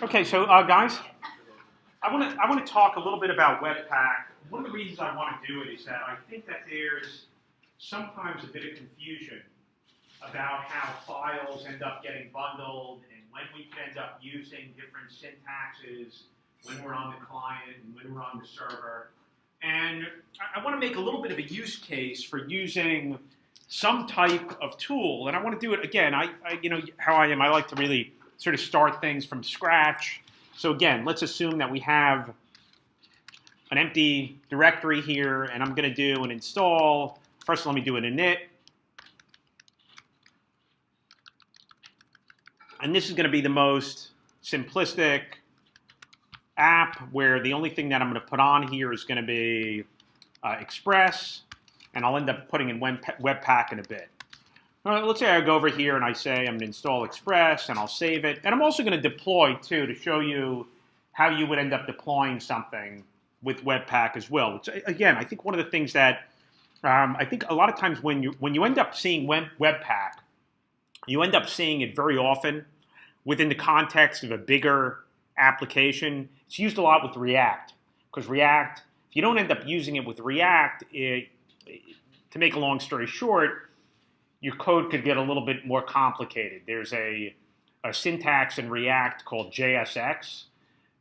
Okay, so guys, I want to talk a little bit about Webpack. One of the reasons I want to do it is that I think that there's sometimes a bit of confusion about how files end up getting bundled and when we can end up using different syntaxes when we're on the client and when we're on the server. And I want to make a little bit of a use case for using some type of tool, and I want to do it again. I how I am. I like to really sort of start things from scratch. So again, let's assume that we have an empty directory here, and I'm going to do an install. First, let me do an init. And this is going to be the most simplistic app where the only thing that I'm going to put on here is going to be Express, and I'll end up putting in Webpack in a bit. All right, let's say I go over here and I say I'm going to install Express, and I'll save it. And I'm also going to deploy, too, to show you how you would end up deploying something with Webpack as well. Which, again, I think one of the things that I think a lot of times when you end up seeing Webpack, you end up seeing it very often within the context of a bigger application. It's used a lot with React, because React, if you don't end up using it with React, to make a long story short, your code could get a little bit more complicated. There's a syntax in React called JSX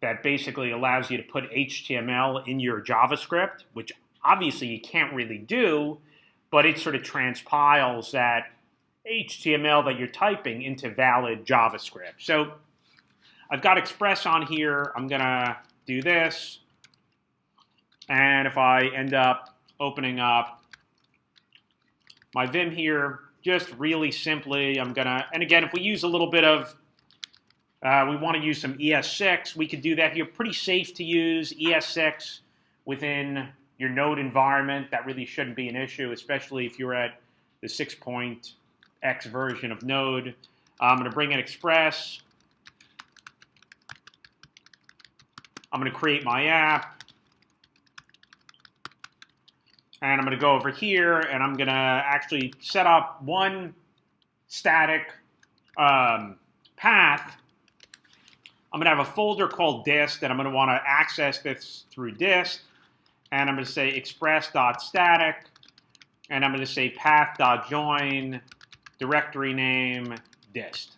that basically allows you to put HTML in your JavaScript, which obviously you can't really do, but it sort of transpiles that HTML that you're typing into valid JavaScript. So I've got Express on here. I'm going to do this. And if I end up opening up my Vim here, just really simply, I'm going to, and again, if we use a little bit of, we want to use some ES6, we could do that here. Pretty safe to use ES6 within your Node environment. That really shouldn't be an issue, especially if you're at the 6.x version of Node. I'm going to bring in Express. I'm going to create my app. And I'm going to go over here, and I'm going to actually set up one static path. I'm going to have a folder called dist, and I'm going to want to access this through dist. And I'm going to say express.static, and I'm going to say path.join, directory name, dist.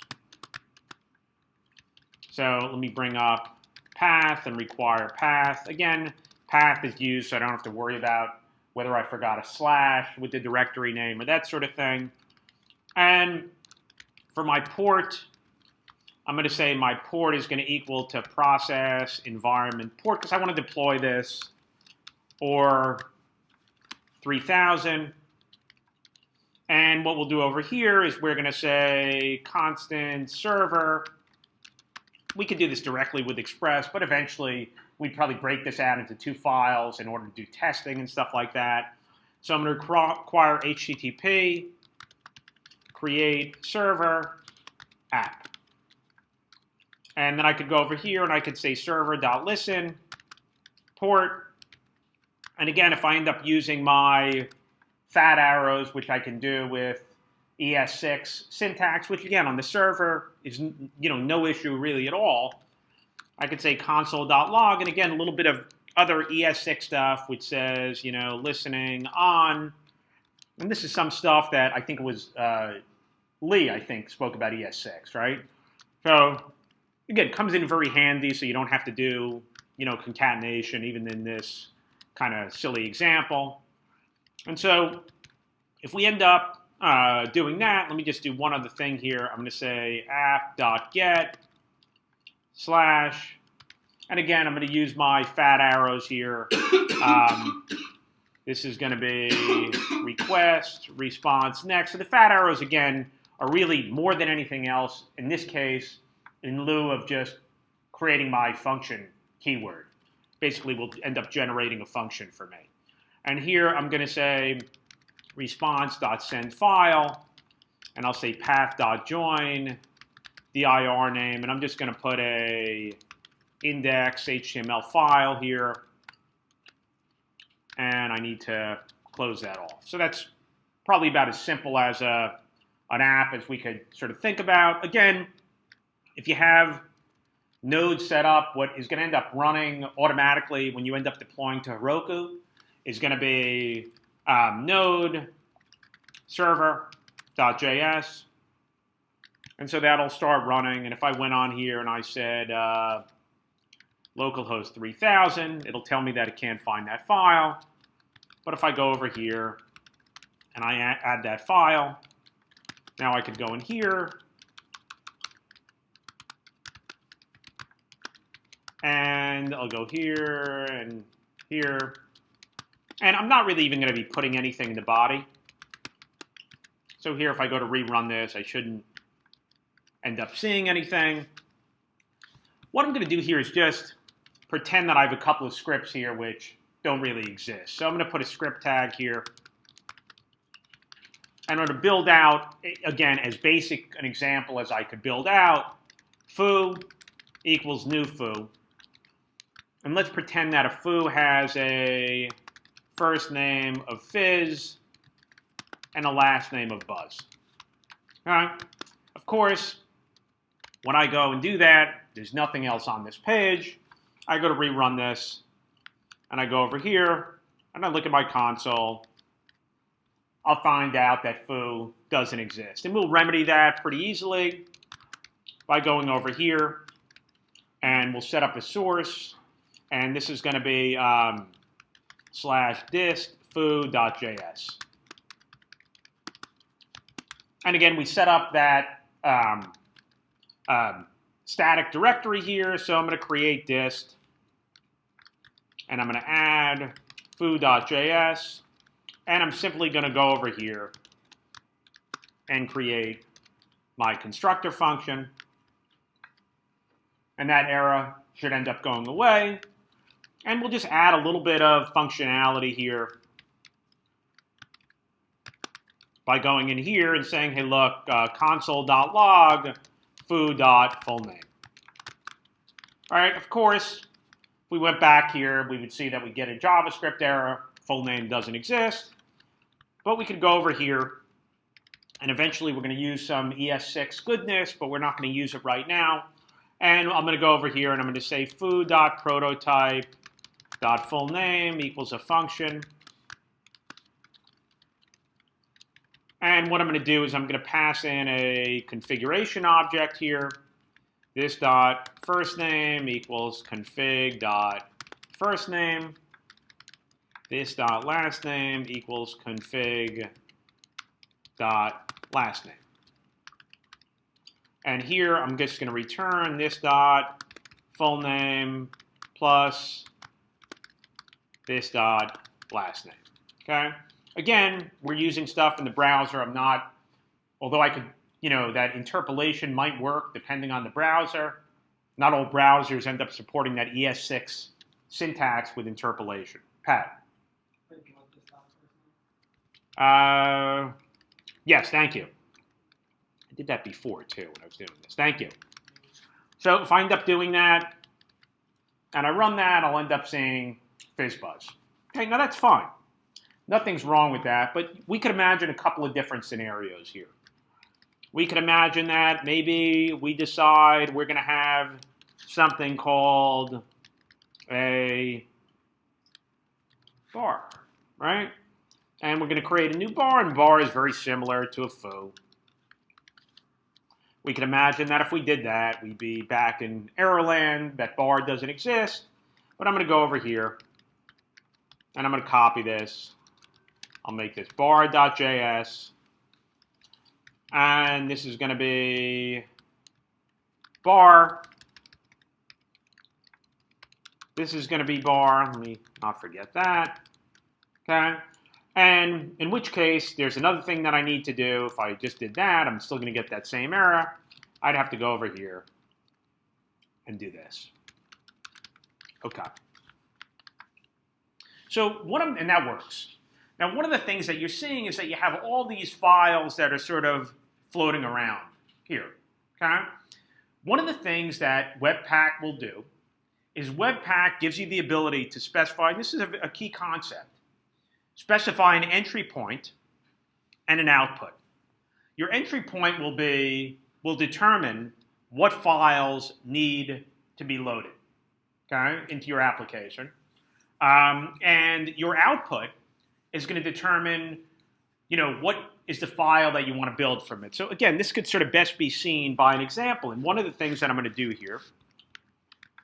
So let me bring up path and require path. Again, path is used so I don't have to worry about whether I forgot a slash with the directory name or that sort of thing. And for my port, I'm going to say my port is going to equal to process environment port, because I want to deploy this, or 3000. And what we'll do over here is we're going to say constant server. We could do this directly with Express, but eventually we'd probably break this out into two files in order to do testing and stuff like that. So I'm going to require HTTP, create server, app. And then I could go over here and I could say server.listen, port. And again, if I end up using my fat arrows, which I can do with ES6 syntax, which again on the server is no issue really at all, I could say console.log, and again, a little bit of other ES6 stuff, which says, listening on. And this is some stuff that I think it was Lee, I think, spoke about ES6, right? So, again, it comes in very handy, so you don't have to do, concatenation, even in this kind of silly example. And so, if we end up doing that, let me just do one other thing here. I'm going to say app.get / and again, I'm going to use my fat arrows here. This is going to be request, response, next. So the fat arrows, again, are really more than anything else, in this case, in lieu of just creating my function keyword. Basically, we'll end up generating a function for me. And here, I'm going to say response.sendFile, and I'll say path.join, dir name, and I'm just going to put a index HTML file here, and I need to close that off. So that's probably about as simple as an app as we could sort of think about. Again, if you have node set up. What is going to end up running automatically when you end up deploying to Heroku is going to be node server.js. And so that'll start running. And if I went on here and I said localhost 3000, it'll tell me that it can't find that file. But if I go over here and I add that file, now I could go in here and I'll go here and here. And I'm not really even going to be putting anything in the body. So here, if I go to rerun this, I shouldn't end up seeing anything. What I'm going to do here is just pretend that I have a couple of scripts here which don't really exist. So I'm going to put a script tag here. And I'm going to build out, again, as basic an example as I could build out, foo equals new foo. And let's pretend that a foo has a first name of Fizz and a last name of Buzz. All right. Of course, when I go and do that, there's nothing else on this page. I go to rerun this, and I go over here, and I look at my console. I'll find out that foo doesn't exist. And we'll remedy that pretty easily by going over here, and we'll set up a source. And this is going to be /dist foo.js. And again, we set up that static directory here. So I'm going to create dist. And I'm going to add foo.js. And I'm simply going to go over here and create my constructor function. And that error should end up going away. And we'll just add a little bit of functionality here by going in here and saying, hey, look, console.log foo.fullname. All right, of course, if we went back here, we would see that we get a JavaScript error. Full name doesn't exist. But we could go over here, and eventually we're going to use some ES6 goodness, but we're not going to use it right now. And I'm going to go over here, and I'm going to say foo.prototype.fullname equals a function. And what I'm going to do is I'm going to pass in a configuration object here. This dot first name equals config dot first name. This dot last name equals config dot last name. And here I'm just going to return this dot full name plus this dot last name. Okay. Again, we're using stuff in the browser. I'm not, although I could, that interpolation might work depending on the browser. Not all browsers end up supporting that ES6 syntax with interpolation. Pat. Yes, thank you. I did that before, too, when I was doing this. Thank you. So if I end up doing that, and I run that, I'll end up seeing FizzBuzz. Okay, now that's fine. Nothing's wrong with that, but we could imagine a couple of different scenarios here. We could imagine that maybe we decide we're going to have something called a bar, right? And we're going to create a new bar, and bar is very similar to a foo. We can imagine that if we did that, we'd be back in errorland, that bar doesn't exist. But I'm going to go over here, and I'm going to copy this. I'll make this bar.js. And this is going to be bar. This is going to be bar. Let me not forget that. Okay. And in which case, there's another thing that I need to do. If I just did that, I'm still going to get that same error. I'd have to go over here and do this. Okay. So and that works. Now, one of the things that you're seeing is that you have all these files that are sort of floating around here. Okay. One of the things that Webpack will do is Webpack gives you the ability to specify, this is a key concept, specify an entry point and an output. Your entry point will determine what files need to be loaded, okay, into your application. And your output is going to determine, what is the file that you want to build from it. So again, this could sort of best be seen by an example. And one of the things that I'm going to do here,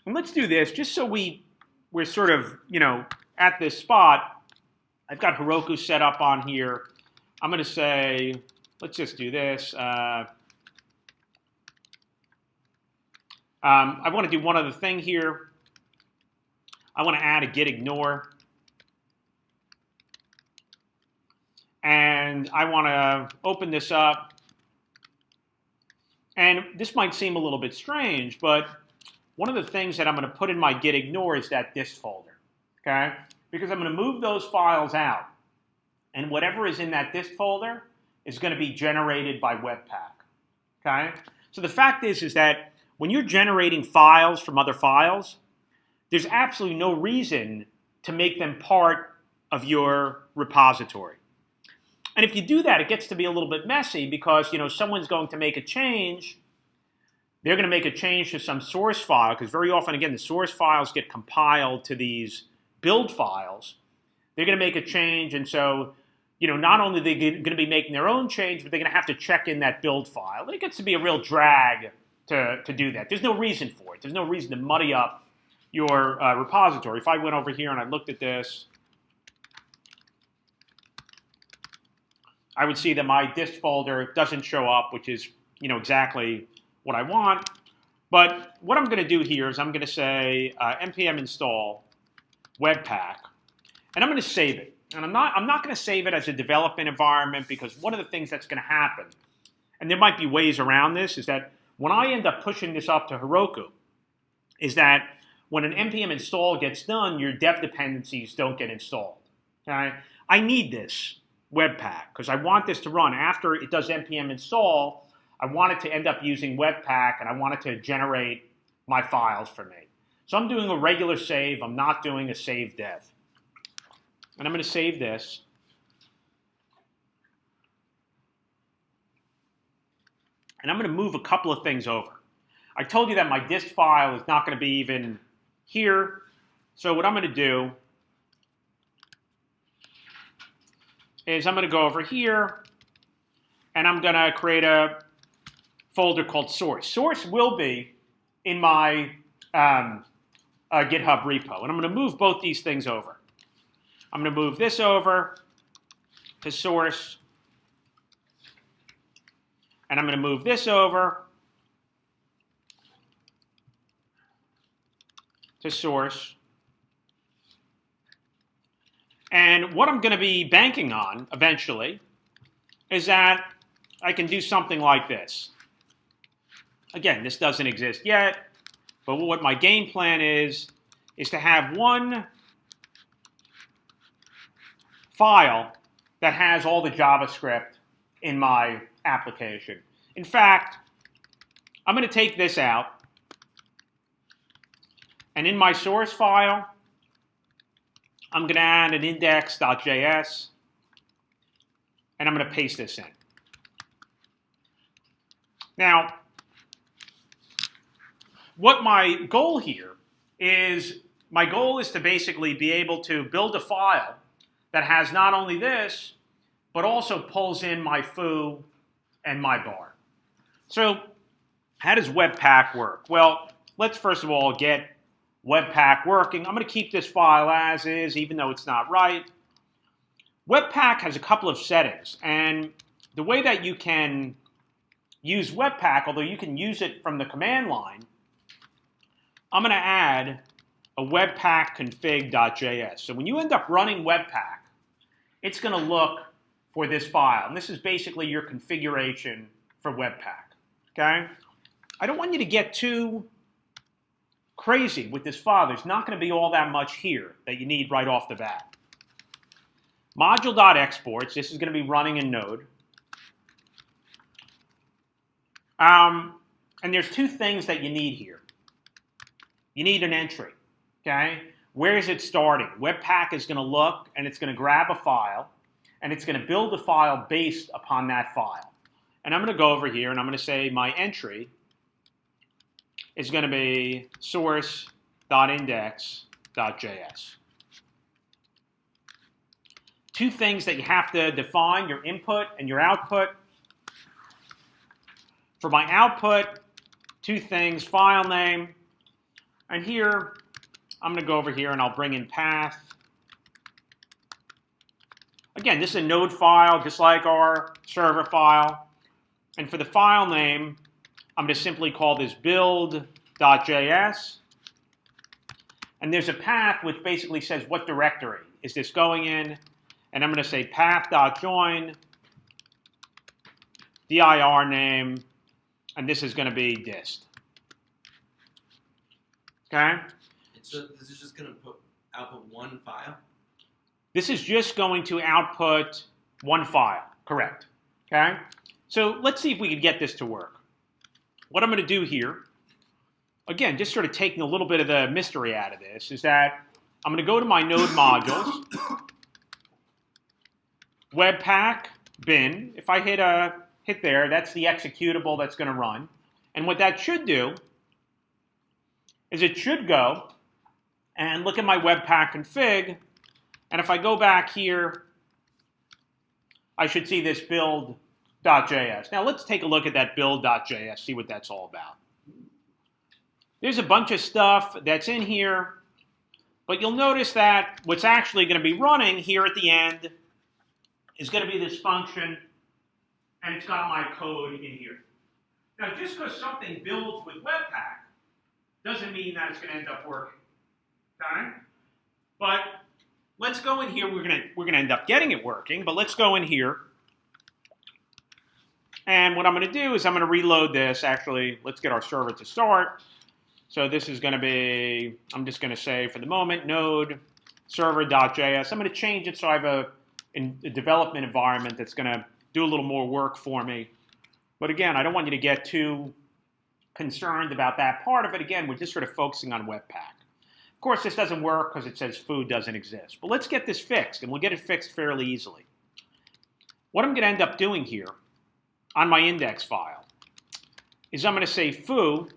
and let's do this just so we're sort of, at this spot. I've got Heroku set up on here. I'm going to say, let's just do this. I want to do one other thing here. I want to add a git ignore. And I want to open this up. And this might seem a little bit strange, but one of the things that I'm going to put in my git ignore is that dist folder, okay? Because I'm going to move those files out. And whatever is in that dist folder is going to be generated by Webpack, okay? So the fact is that when you're generating files from other files, there's absolutely no reason to make them part of your repository. And if you do that, it gets to be a little bit messy because, someone's going to make a change. They're going to make a change to some source file because very often, again, the source files get compiled to these build files. They're going to make a change, and so, not only are they going to be making their own change, but they're going to have to check in that build file. And it gets to be a real drag to do that. There's no reason for it. There's no reason to muddy up your repository. If I went over here and I looked at this, I would see that my dist folder doesn't show up, which is, exactly what I want. But what I'm going to do here is I'm going to say npm install Webpack, and I'm going to save it. And I'm not going to save it as a development environment because one of the things that's going to happen, and there might be ways around this, is that when I end up pushing this up to Heroku, is that when an npm install gets done, your dev dependencies don't get installed. Okay? I need this Webpack because I want this to run after it does npm install. I want it to end up using Webpack, and I want it to generate my files for me. So I'm doing a regular save. I'm not doing a save dev. And I'm going to save this. And I'm going to move a couple of things over. I told you that my dist file is not going to be even here. So what I'm going to do is I'm going to go over here, and I'm going to create a folder called source. Source will be in my GitHub repo, and I'm going to move both these things over. I'm going to move this over to source, and I'm going to move this over to source. And what I'm going to be banking on eventually is that I can do something like this. Again, this doesn't exist yet, but what my game plan is to have one file that has all the JavaScript in my application. In fact, I'm going to take this out, and in my source file, I'm going to add an index.js, and I'm going to paste this in. Now, what my goal here is, my goal is to basically be able to build a file that has not only this, but also pulls in my foo and my bar. So how does Webpack work? Well, let's first of all get Webpack working. I'm going to keep this file as is, even though it's not right. Webpack has a couple of settings, and the way that you can use Webpack, although you can use it from the command line, I'm going to add a Webpack config.js. So when you end up running Webpack, it's going to look for this file, and this is basically your configuration for Webpack. Okay? I don't want you to get too crazy with this file. There's not going to be all that much here that you need right off the bat. Module.exports, this is going to be running in Node. And there's two things that you need here. You need an entry, okay? Where is it starting? Webpack is going to look, and it's going to grab a file, and it's going to build a file based upon that file. And I'm going to go over here, and I'm going to say my entry is going to be source.index.js. Two things that you have to define, your input and your output. For my output, two things, file name, and here, I'm going to go over here and I'll bring in path. Again, this is a node file, just like our server file. And for the file name, I'm going to simply call this build.js. And there's a path which basically says what directory is this going in. And I'm going to say path.join, dir name, and this is going to be dist. Okay? So this is just going to output one file? This is just going to output one file, correct. Okay? So let's see if we can get this to work. What I'm going to do here, again, just sort of taking a little bit of the mystery out of this, is that I'm going to go to my node modules, Webpack, bin. If I hit there, that's the executable that's going to run. And what that should do is it should go and look at my Webpack config. And if I go back here, I should see this build.js. Now let's take a look at that build.js, see what that's all about. There's a bunch of stuff that's in here, but you'll notice that what's actually going to be running here at the end is going to be this function, and it's got my code in here. Now, just because something builds with Webpack doesn't mean that it's going to end up working. Okay? But let's go in here. We're going to end up getting it working, but let's go in here. And what I'm going to do is I'm going to reload this. Actually, let's get our server to start. So this is going to be, I'm just going to say for the moment, node server.js. I'm going to change it so I have a development environment that's going to do a little more work for me. But again, I don't want you to get too concerned about that part of it. Again, we're just sort of focusing on Webpack. Of course, this doesn't work because it says food doesn't exist. But let's get this fixed, and we'll get it fixed fairly easily. What I'm going to end up doing here on my index file is I'm going to say foo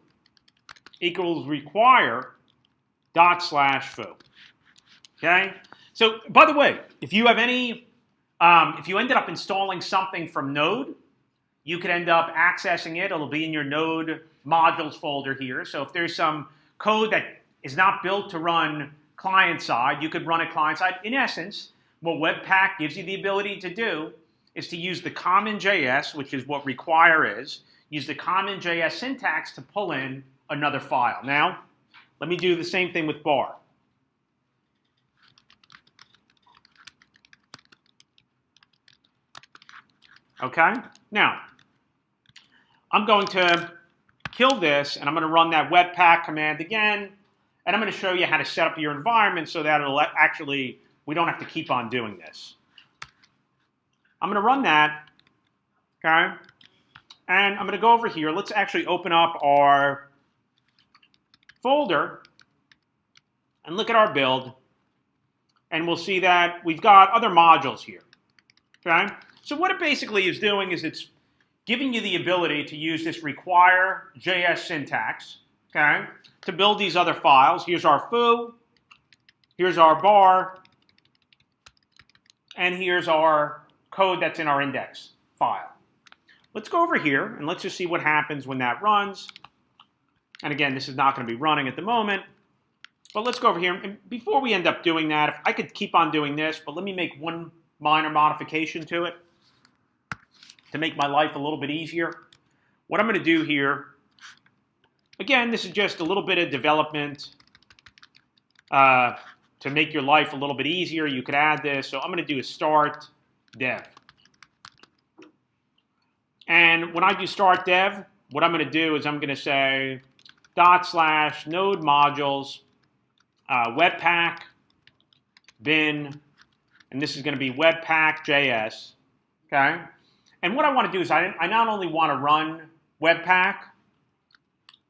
equals require /foo. Okay? So, by the way, if you have any, if you ended up installing something from Node, you could end up accessing it. It'll be in your Node modules folder here. So if there's some code that is not built to run client-side, you could run it client-side. In essence, what Webpack gives you the ability to do is to use the common JS, which is what require is, use the common JS syntax to pull in another file. Now, let me do the same thing with bar. Okay? Now, I'm going to kill this, and I'm going to run that Webpack command again, and I'm going to show you how to set up your environment so that it'll actually, we don't have to keep on doing this. I'm going to run that, okay? And I'm going to go over here. Let's actually open up our folder and look at our build, and we'll see that we've got other modules here, okay? So what it basically is doing is it's giving you the ability to use this require JS syntax, okay, to build these other files. Here's our foo, here's our bar, and here's our code that's in our index file. Let's go over here and let's just see what happens when that runs. And again, this is not going to be running at the moment, but let's go over here. And before we end up doing that, if I could keep on doing this, but let me make one minor modification to it to make my life a little bit easier. What I'm going to do here, again, this is just a little bit of development to make your life a little bit easier. You could add this. So I'm going to do a start dev. And when I do start dev, what I'm going to do is I'm going to say /node modules Webpack bin, and this is going to be Webpack JS. Okay? And what I want to do is I not only want to run Webpack,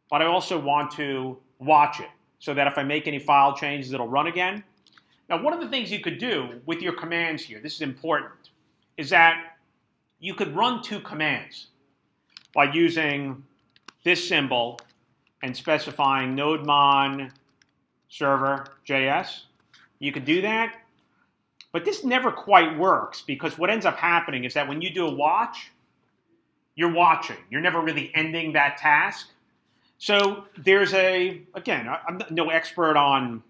but I also want to watch it so that if I make any file changes, it'll run again. Now, one of the things you could do with your commands here, this is important, is that you could run two commands by using this symbol and specifying nodemon server.js. You could do that. But this never quite works because what ends up happening is that when you do a watch, you're watching. You're never really ending that task. So there's again, I'm no expert on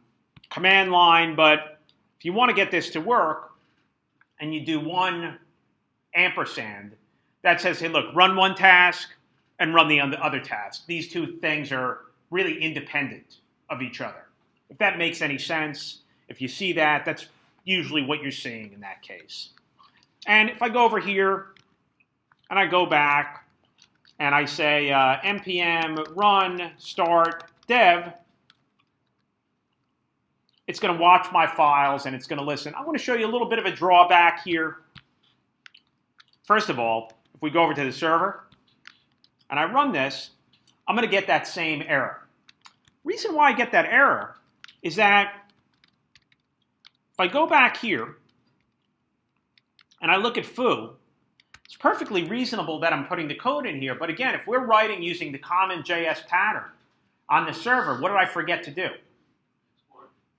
command line, but if you want to get this to work and you do one ampersand, that says, hey, look, run one task and run the other task. These two things are really independent of each other. If that makes any sense, if you see that, that's usually what you're seeing in that case. And if I go over here and I go back and I say npm run start dev, it's going to watch my files and it's going to listen. I want to show you a little bit of a drawback here. First of all, if we go over to the server and I run this, I'm going to get that same error. Reason why I get that error is that if I go back here and I look at foo, it's perfectly reasonable that I'm putting the code in here. But again, if we're writing using the common JS pattern on the server, what did I forget to do?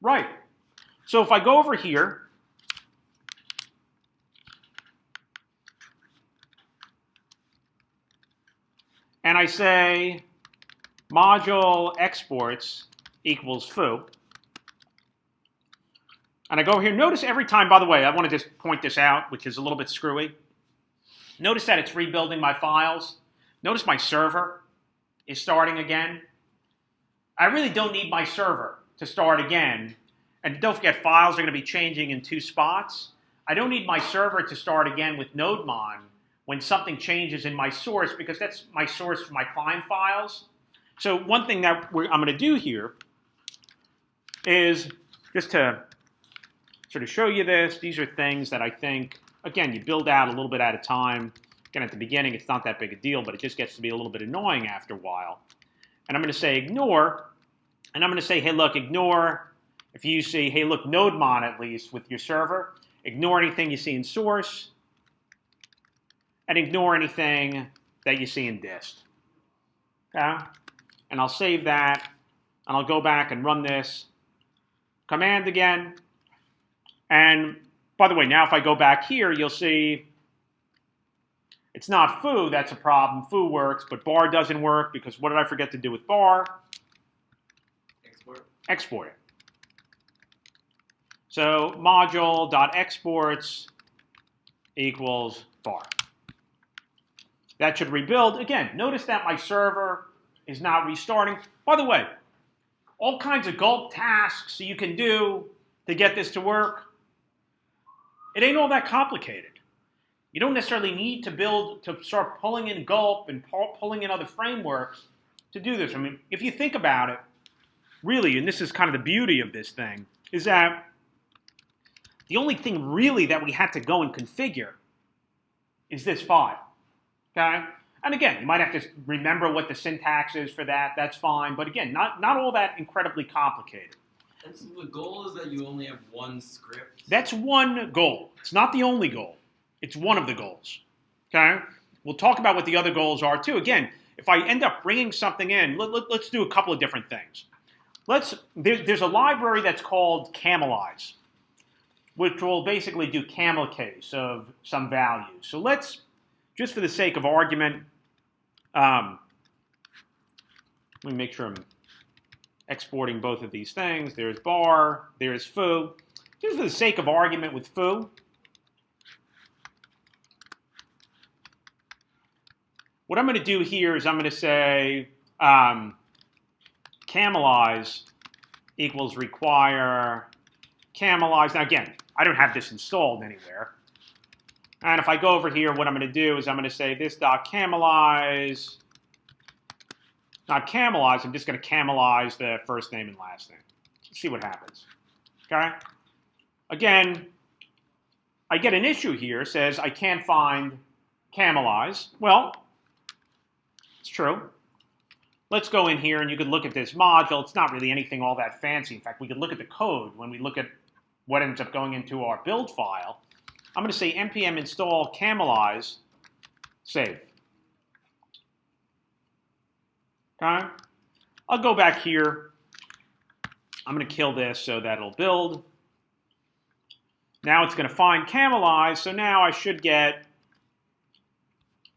Right. So if I go over here and I say module exports equals foo, and I go here, notice every time, by the way, I want to just point this out, which is a little bit screwy. Notice that it's rebuilding my files. Notice my server is starting again. I really don't need my server to start again. And don't forget, files are going to be changing in two spots. I don't need my server to start again with nodemon when something changes in my source, because that's my source for my client files. So one thing that I'm going to do here is just to sort of show you this. These are things that I think, again, you build out a little bit at a time. Again, at the beginning, it's not that big a deal, but it just gets to be a little bit annoying after a while. And I'm going to say ignore, and I'm going to say, hey, look, ignore. If you see, hey, look, nodemon at least with your server, ignore anything you see in source, and ignore anything that you see in dist. Okay? And I'll save that, and I'll go back and run this command again. And by the way, now if I go back here, you'll see it's not foo that's a problem. Foo works, but bar doesn't work because what did I forget to do with bar? Export it. So module.exports equals bar. That should rebuild. Again, notice that my server is not restarting. By the way, all kinds of gulp tasks you can do to get this to work. It ain't all that complicated. You don't necessarily need to start pulling in gulp and pulling in other frameworks to do this. I mean, if you think about it, really, and this is kind of the beauty of this thing, is that the only thing really that we had to go and configure is this file. Okay? And again, you might have to remember what the syntax is for that. That's fine. But again, not all that incredibly complicated. And so the goal is that you only have one script? That's one goal. It's not the only goal. It's one of the goals. Okay? We'll talk about what the other goals are too. Again, if I end up bringing something in, let's do a couple of different things. There's a library that's called Camelize, which will basically do camel case of some values. So let's, just for the sake of argument, let me make sure I'm exporting both of these things. There's bar, there's foo. Just for the sake of argument with foo, what I'm going to do here is I'm going to say camelize equals require camelize. Now again, I don't have this installed anywhere. And if I go over here, what I'm going to do is I'm going to say this.camelize, not camelize, I'm just going to camelize the first name and last name. See what happens. Okay? Again, I get an issue here, says I can't find camelize. Well, it's true. Let's go in here and you could look at this module. It's not really anything all that fancy. In fact, we could look at the code when we look at what ends up going into our build file. I'm going to say npm install camelize, save. Okay? I'll go back here. I'm going to kill this so that it'll build. Now it's going to find Camelize, so now I should get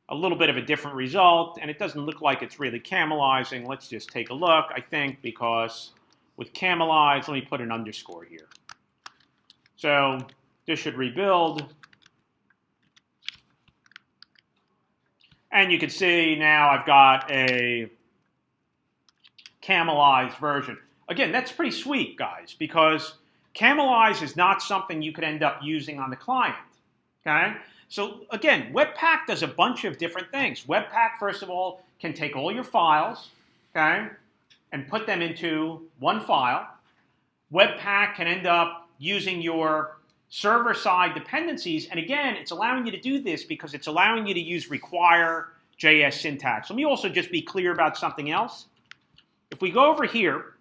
a little bit of a different result, and it doesn't look like it's really camelizing. Let's just take a look, I think, because with Camelize, let me put an underscore here. So this should rebuild. And you can see now I've got a camelized version. Again, that's pretty sweet, guys, because Camelize is not something you could end up using on the client, okay? So again, Webpack does a bunch of different things. Webpack, first of all, can take all your files, okay, and put them into one file. Webpack can end up using your server-side dependencies, and again, it's allowing you to do this because it's allowing you to use require JS syntax. Let me also just be clear about something else. If we go over here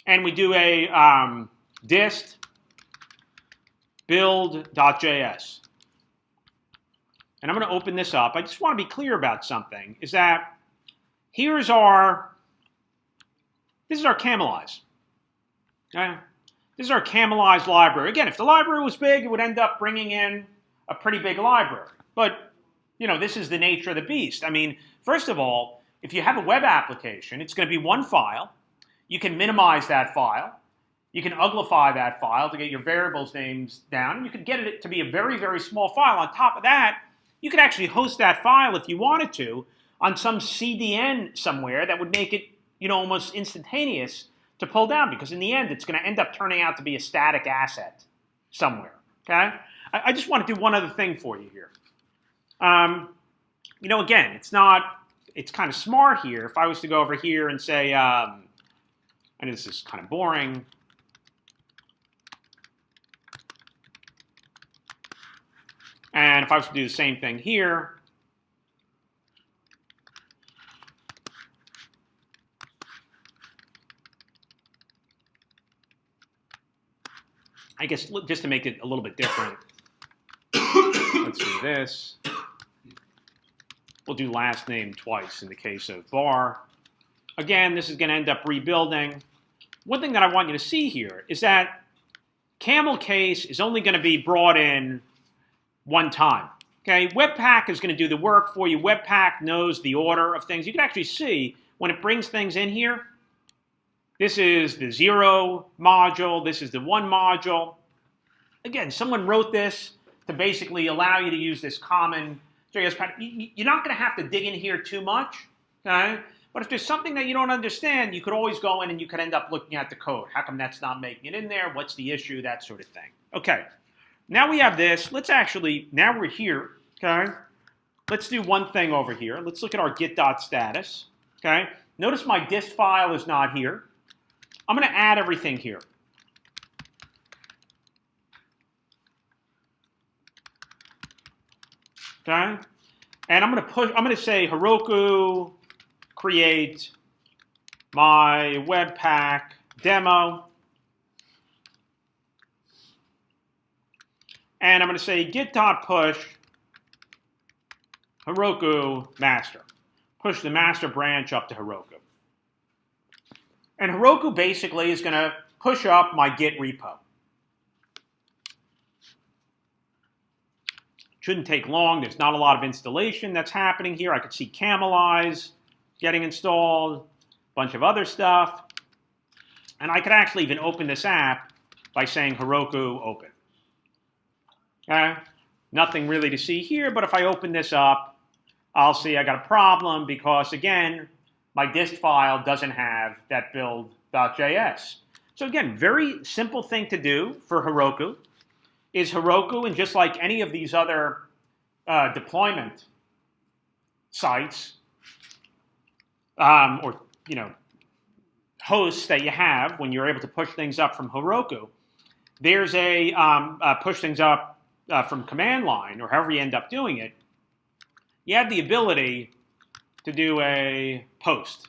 and we do a dist build.js, and I'm going to open this up. I just want to be clear about something, is that this is our Camelize. Okay? This is our Camelize library. Again, if the library was big, it would end up bringing in a pretty big library. But, you know, this is the nature of the beast. I mean, first of all, if you have a web application, it's going to be one file. You can minimize that file. You can uglify that file to get your variables names down. And you can get it to be a very, very small file. On top of that, you could actually host that file if you wanted to on some CDN somewhere that would make it, you know, almost instantaneous to pull down, because in the end, it's going to end up turning out to be a static asset somewhere, okay? I just want to do one other thing for you here. You know, again, it's kind of smart here. If I was to go over here and say, I know this is kind of boring. And if I was to do the same thing here, I guess just to make it a little bit different, let's do this. We'll do last name twice in the case of bar. Again, this is going to end up rebuilding. One thing that I want you to see here is that camel case is only going to be brought in one time. Okay, Webpack is going to do the work for you. Webpack knows the order of things. You can actually see when it brings things in here. This is the 0 module. This is the 1 module. Again, someone wrote this to basically allow you to use this common JS pattern. You're not going to have to dig in here too much, okay? But if there's something that you don't understand, you could always go in and you could end up looking at the code. How come that's not making it in there? What's the issue? That sort of thing. Okay, now we have this. Let's actually, now we're here, okay? Let's do one thing over here. Let's look at our git.status, okay? Notice my dist file is not here. I'm going to add everything here. Okay? And I'm going to say Heroku create my Webpack demo. And I'm going to say git.push Heroku master. Push the master branch up to Heroku. And Heroku basically is going to push up my Git repo. Shouldn't take long. There's not a lot of installation that's happening here. I could see Camelize getting installed, a bunch of other stuff. And I could actually even open this app by saying Heroku open. Okay? Nothing really to see here, but if I open this up, I'll see I got a problem because, again, my dist file doesn't have that build.js. So again, very simple thing to do for Heroku is Heroku, and just like any of these other deployment sites or hosts that you have when you're able to push things up from Heroku, there's a push things up from command line, or however you end up doing it. You have the ability to do a post.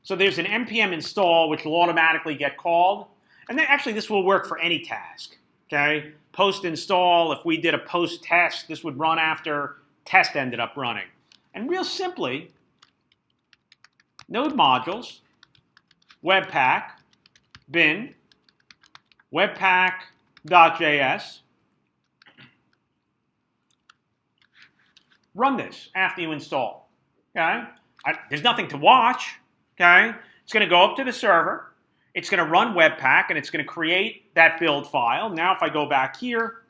So there's an npm install, which will automatically get called. And then actually, this will work for any task. Okay? Post install, if we did a post test, this would run after test ended up running. And real simply, node modules, Webpack, bin, webpack.js. Run this after you install. Okay? There's nothing to watch. Okay? It's going to go up to the server. It's going to run Webpack, and it's going to create that build file. Now, if I go back here,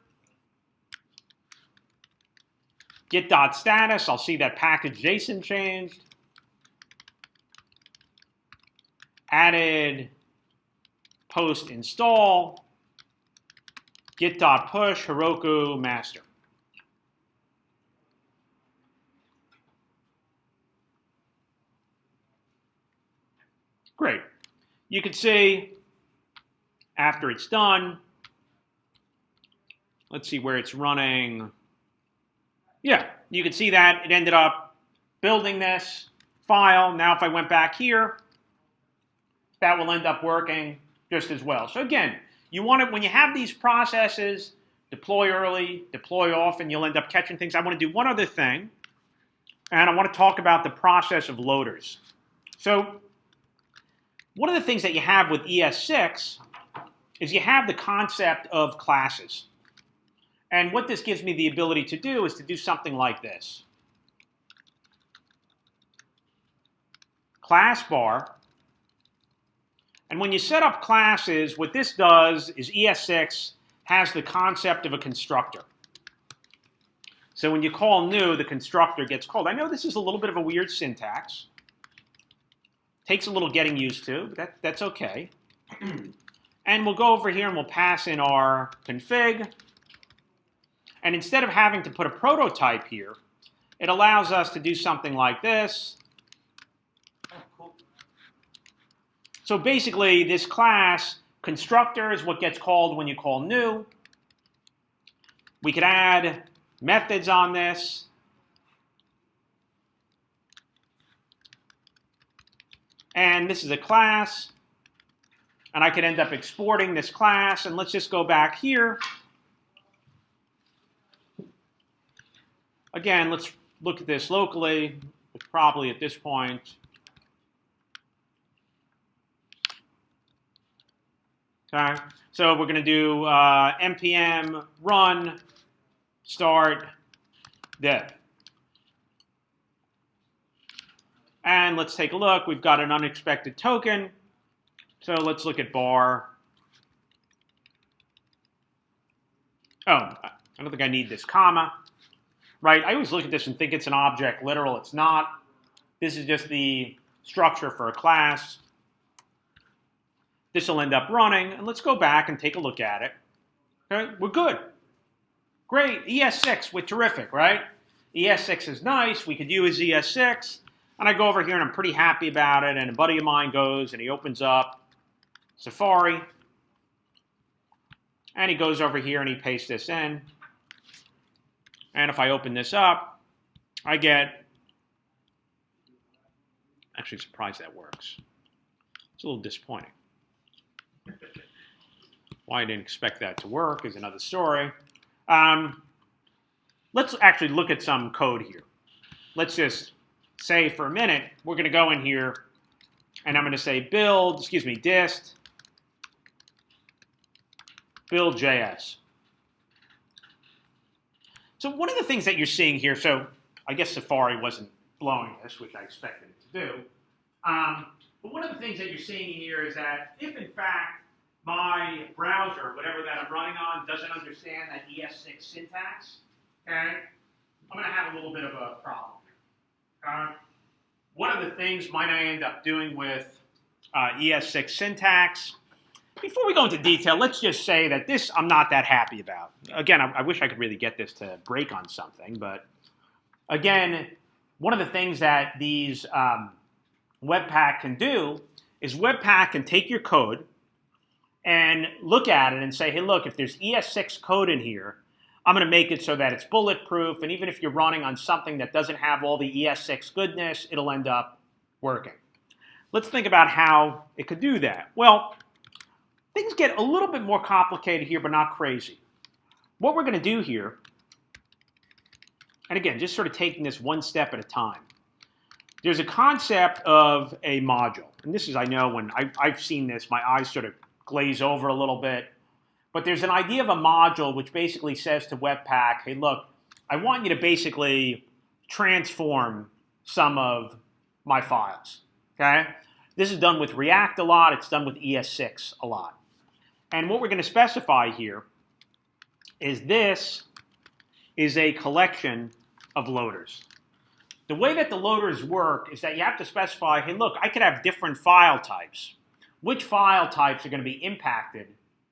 git.status, I'll see that package JSON changed. Added post install, git.push, Heroku master. Great. You can see after it's done, let's see where it's running. Yeah, you can see that it ended up building this file. Now if I went back here, that will end up working just as well. So again, you want it when you have these processes, deploy early, deploy often, you'll end up catching things. I want to do one other thing, and I want to talk about the process of loaders. So one of the things that you have with ES6 is you have the concept of classes. And what this gives me the ability to do is to do something like this. Class bar. And when you set up classes, what this does is ES6 has the concept of a constructor. So when you call new, the constructor gets called. I know this is a little bit of a weird syntax. Takes a little getting used to, but that's okay. And we'll go over here and we'll pass in our config. And instead of having to put a prototype here, it allows us to do something like this. So basically, this class, constructor, is what gets called when you call new. We could add methods on this. And this is a class. And I could end up exporting this class. And let's just go back here. Again, let's look at this locally. It's probably at this point. Okay. So we're going to do npm run start dev. And let's take a look. We've got an unexpected token. So let's look at bar. Oh, I don't think I need this comma. Right? I always look at this and think it's an object literal. It's not. This is just the structure for a class. This will end up running. And let's go back and take a look at it. Okay, we're good. Great. ES6, we're terrific, right? ES6 is nice. We could use ES6. And I go over here and I'm pretty happy about it. And a buddy of mine goes and he opens up Safari. And he goes over here and he pastes this in. And if I open this up, I get, actually surprised that works. It's a little disappointing. Why I didn't expect that to work is another story. Let's actually look at some code here. Let's just say for a minute, we're going to go in here and I'm going to say dist build.js. So one of the things that you're seeing here, so I guess Safari wasn't blowing this, which I expected it to do. But one of the things that you're seeing here is that if in fact my browser, whatever that I'm running on, doesn't understand that ES6 syntax, okay, I'm going to have a little bit of a problem. One of the things might I end up doing with ES6 syntax, before we go into detail, let's just say that this I'm not that happy about. Again, I wish I could really get this to break on something, but again, one of the things that these Webpack can do is Webpack can take your code and look at it and say, hey, look, if there's ES6 code in here, I'm going to make it so that it's bulletproof, and even if you're running on something that doesn't have all the ES6 goodness, it'll end up working. Let's think about how it could do that. Well, things get a little bit more complicated here, but not crazy. What we're going to do here, and again, just sort of taking this one step at a time. there's a concept of a module. And this is, I know, when I've seen this, my eyes sort of glaze over a little bit. But there's an idea of a module which basically says to Webpack, hey, look, I want you to basically transform some of my files, okay? This is done with React a lot. It's done with ES6 a lot. And what we're going to specify here is this is a collection of loaders. The way that the loaders work is that you have to specify, hey, look, I could have different file types. Which file types are going to be impacted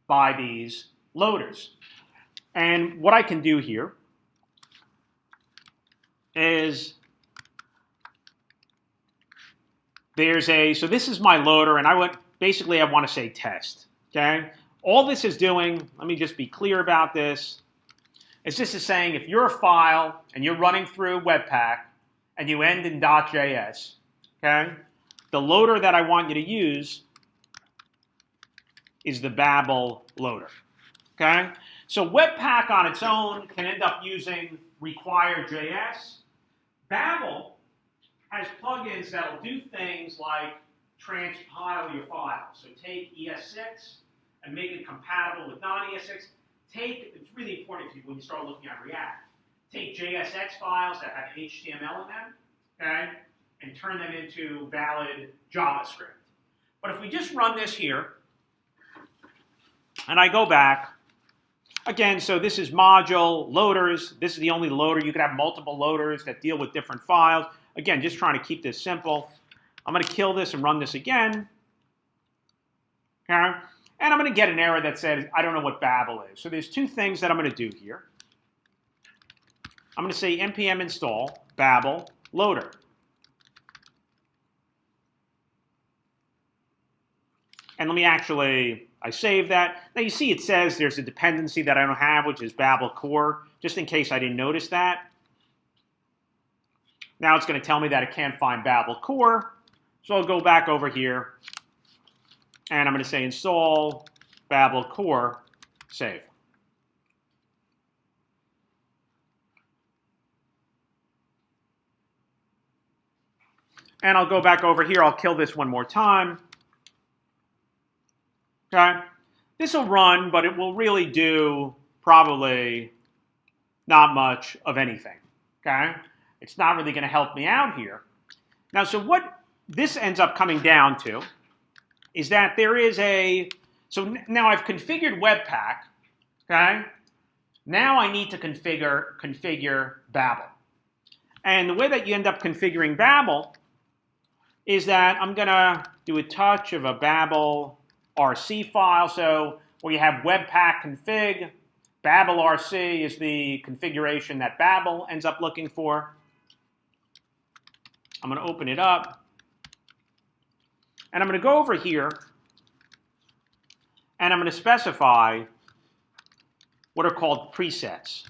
by these loaders? And what I can do here is so this is my loader, and I want to say test, okay? All this is doing, let me just be clear about this, is this is saying if you're a file and you're running through Webpack and you end in .js, okay, the loader that I want you to use is the Babel Loader, okay? So Webpack on its own can end up using require.js. Babel has plugins that will do things like transpile your file. So take ES6 and make it compatible with non-ES6. It's really important when you start looking at React. Take JSX files that have HTML in them, okay, and turn them into valid JavaScript. But if we just run this here, and I go back, again, so this is module, loaders. This is the only loader. You could have multiple loaders that deal with different files. Again, just trying to keep this simple. I'm going to kill this and run this again. Okay? And I'm going to get an error that says, I don't know what Babel is. So there's two things that I'm going to do here. I'm going to say npm install Babel Loader. And let me actually, I save that. Now you see it says there's a dependency that I don't have, which is Babel core, just in case I didn't notice that. Now it's going to tell me that it can't find Babel core. So I'll go back over here, and I'm going to say install Babel core, save. And I'll go back over here. I'll kill this one more time. Okay. This will run, but it will really do probably not much of anything. Okay. It's not really going to help me out here. Now, so what this ends up coming down to is that there is so now I've configured Webpack. Okay. Now I need to configure Babel. And the way that you end up configuring Babel is that I'm going to do a touch of a Babel RC file. So where you have Webpack config, Babel RC is the configuration that Babel ends up looking for. I'm going to open it up. And I'm going to go over here. And I'm going to specify what are called presets.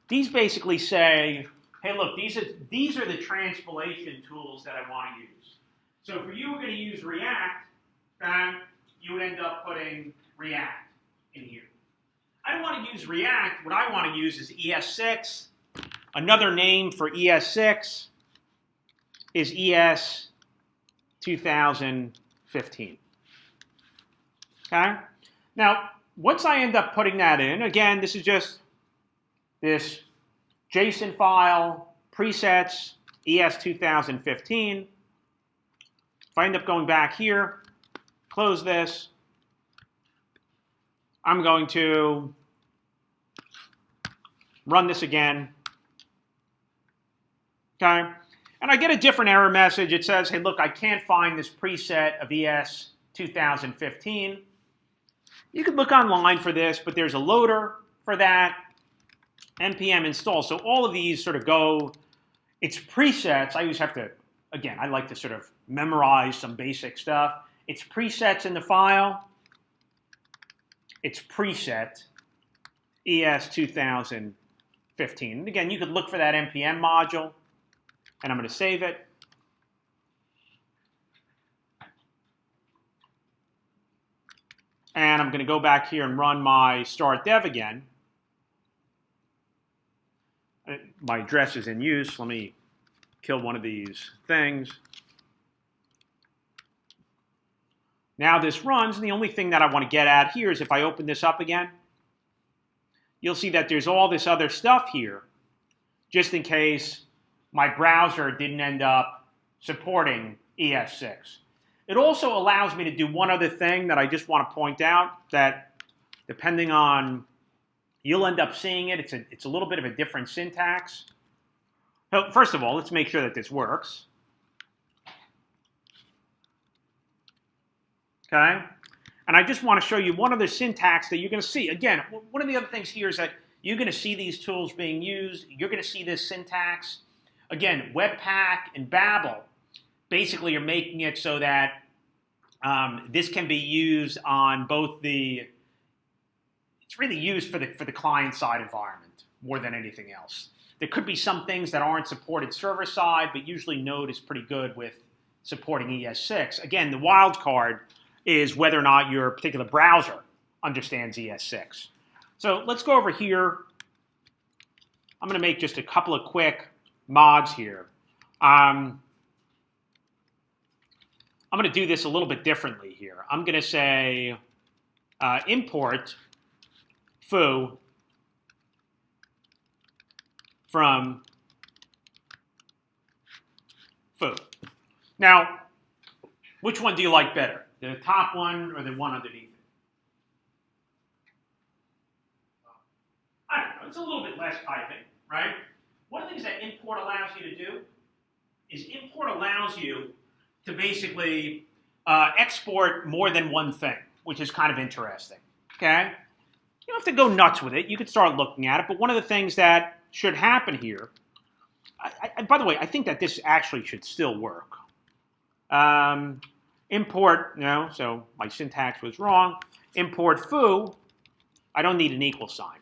These basically say, hey, look, these are the transpilation tools that I want to use. So if you were going to use React, you would end up putting React in here. I don't want to use React. What I want to use is ES6. Another name for ES6 is ES 2015. Okay? Now, once I end up putting that in, again, this is just this JSON file, presets, ES 2015. If I end up going back here, close this, I'm going to run this again. Okay? And I get a different error message. It says, hey, look, I can't find this preset of ES 2015. You can look online for this, but there's a loader for that. npm install. So all of these sort of go, it's presets. I always have to, again, I like to sort of memorize some basic stuff. It's presets in the file. It's preset ES 2015. And again, you could look for that npm module, and I'm going to save it. And I'm going to go back here and run my start dev again. My address is in use. Let me kill one of these things. Now this runs, and the only thing that I want to get at here is if I open this up again, you'll see that there's all this other stuff here, just in case my browser didn't end up supporting ES6. It also allows me to do one other thing that I just want to point out, that depending on, you'll end up seeing it, it's a little bit of a different syntax. So first of all, let's make sure that this works. Okay? And I just want to show you one other syntax that you're going to see. Again, one of the other things here is that you're going to see these tools being used. You're going to see this syntax. Again, Webpack and Babel basically are making it so that this can be used on both the, it's really used for the client-side environment more than anything else. There could be some things that aren't supported server-side, but usually Node is pretty good with supporting ES6. Again, the wild card is whether or not your particular browser understands ES6. So let's go over here. I'm going to make just a couple of quick mods here. I'm going to do this a little bit differently here. I'm going to say import foo from foo. Now, which one do you like better? The top one or the one underneath it? I don't know. It's a little bit less typing, right? One of the things that import allows you to do is import allows you to basically export more than one thing, which is kind of interesting, okay? You don't have to go nuts with it. You could start looking at it, but one of the things that should happen here, by the way, I think that this actually should still work. Import, no, so my syntax was wrong. Import foo, I don't need an equal sign.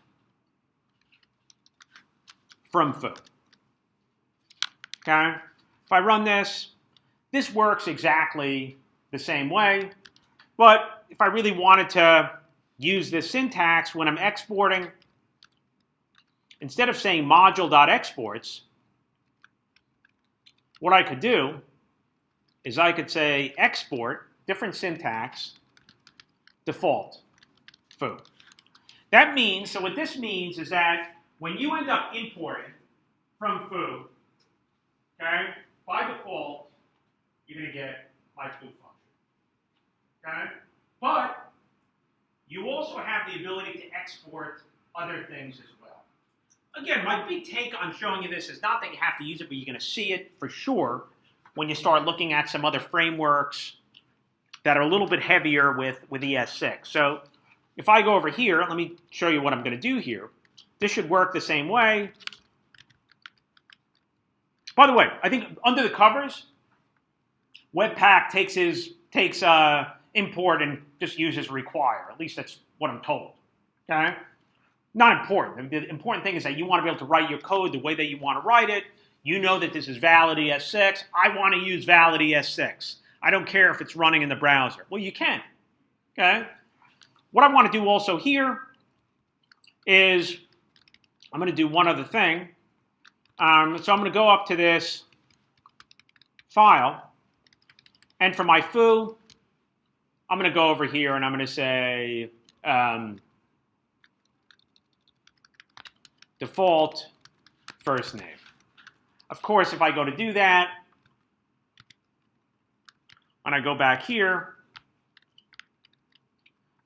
From foo. Okay? If I run this, this works exactly the same way, but if I really wanted to use this syntax when I'm exporting, instead of saying module.exports, what I could do is I could say export, different syntax, default, foo. That means, so what this means is that when you end up importing from foo, okay, by default, you're going to get my foo function. Okay? But you also have the ability to export other things as well. Again, my big take on showing you this is not that you have to use it, but you're going to see it for sure when you start looking at some other frameworks that are a little bit heavier with ES6. So if I go over here, let me show you what I'm going to do here. This should work the same way. By the way, I think under the covers, Webpack takes import and just uses require. At least that's what I'm told. Okay? Not important. The important thing is that you want to be able to write your code the way that you want to write it. You know that this is valid ES6. I want to use valid ES6. I don't care if it's running in the browser. Well, you can. Okay? What I want to do also here is I'm going to do one other thing. So I'm going to go up to this file, and for my foo, I'm going to go over here and I'm going to say default first name. Of course, if I go to do that, and I go back here,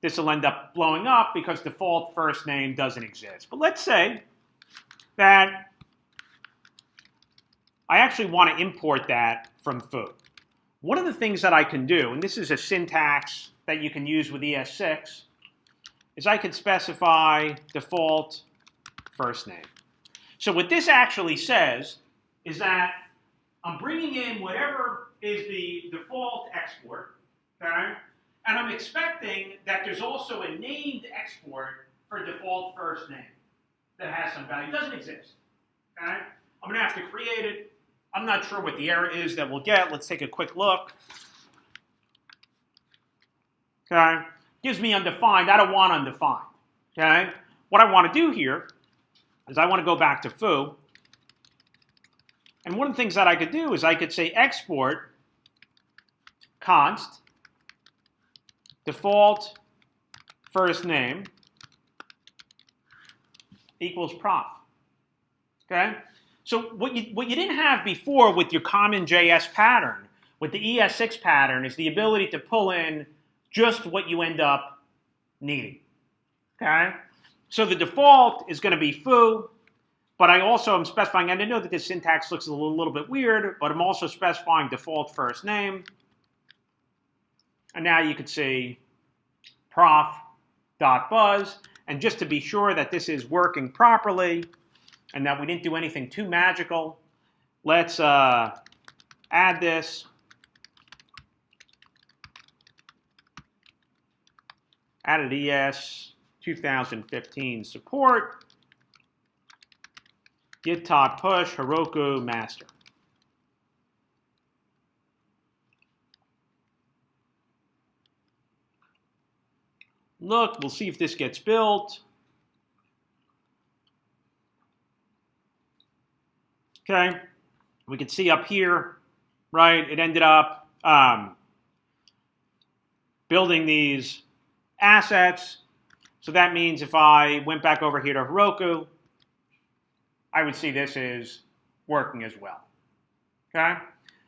this will end up blowing up because default first name doesn't exist. But let's say that I actually want to import that from foo. One of the things that I can do, and this is a syntax that you can use with ES6, is I can specify default first name. So what this actually says is that I'm bringing in whatever is the default export, okay? And I'm expecting that there's also a named export for default first name that has some value. It doesn't exist, okay? I'm going to have to create it. I'm not sure what the error is that we'll get. Let's take a quick look. Okay? Gives me undefined. I don't want undefined, okay? What I want to do here is I want to go back to foo. And one of the things that I could do is I could say export const default first name equals prof. Okay? So what you didn't have before with your common JS pattern, with the ES6 pattern, is the ability to pull in just what you end up needing. Okay? So the default is going to be foo, but I also am specifying, and I know that this syntax looks a little bit weird, but I'm also specifying default first name. And now you could see prof.buzz. And just to be sure that this is working properly and that we didn't do anything too magical, let's add this. Added ES 2015 support. Git top push Heroku master. Look, we'll see if this gets built. Okay, we can see up here, right? It ended up building these assets. So that means if I went back over here to Heroku, I would see this is working as well. Okay,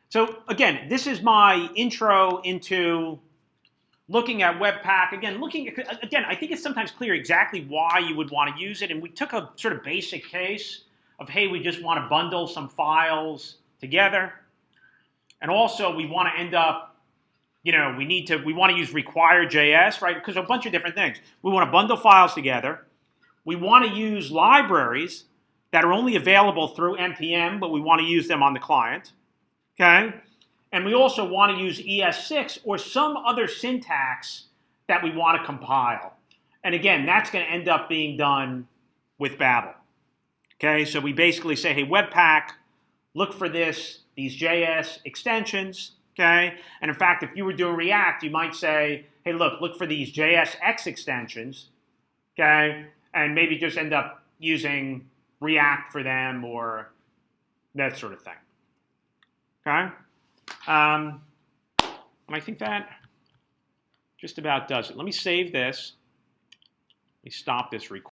so again, this is my intro into looking at Webpack. Again, I think it's sometimes clear exactly why you would want to use it. And we took a sort of basic case of, hey, we just want to bundle some files together. And also we want to end up, we want to use require.js, right? Because a bunch of different things. We want to bundle files together. We want to use libraries that are only available through NPM, but we want to use them on the client. Okay? And we also want to use ES6 or some other syntax that we want to compile. And again, that's going to end up being done with Babel. Okay, so we basically say, hey, Webpack, look for these JS extensions. Okay, and in fact, if you were doing React, you might say, hey, look for these JSX extensions. Okay, and maybe just end up using React for them or that sort of thing. Okay. And I think that just about does it. Let me save this. Let me stop this recording.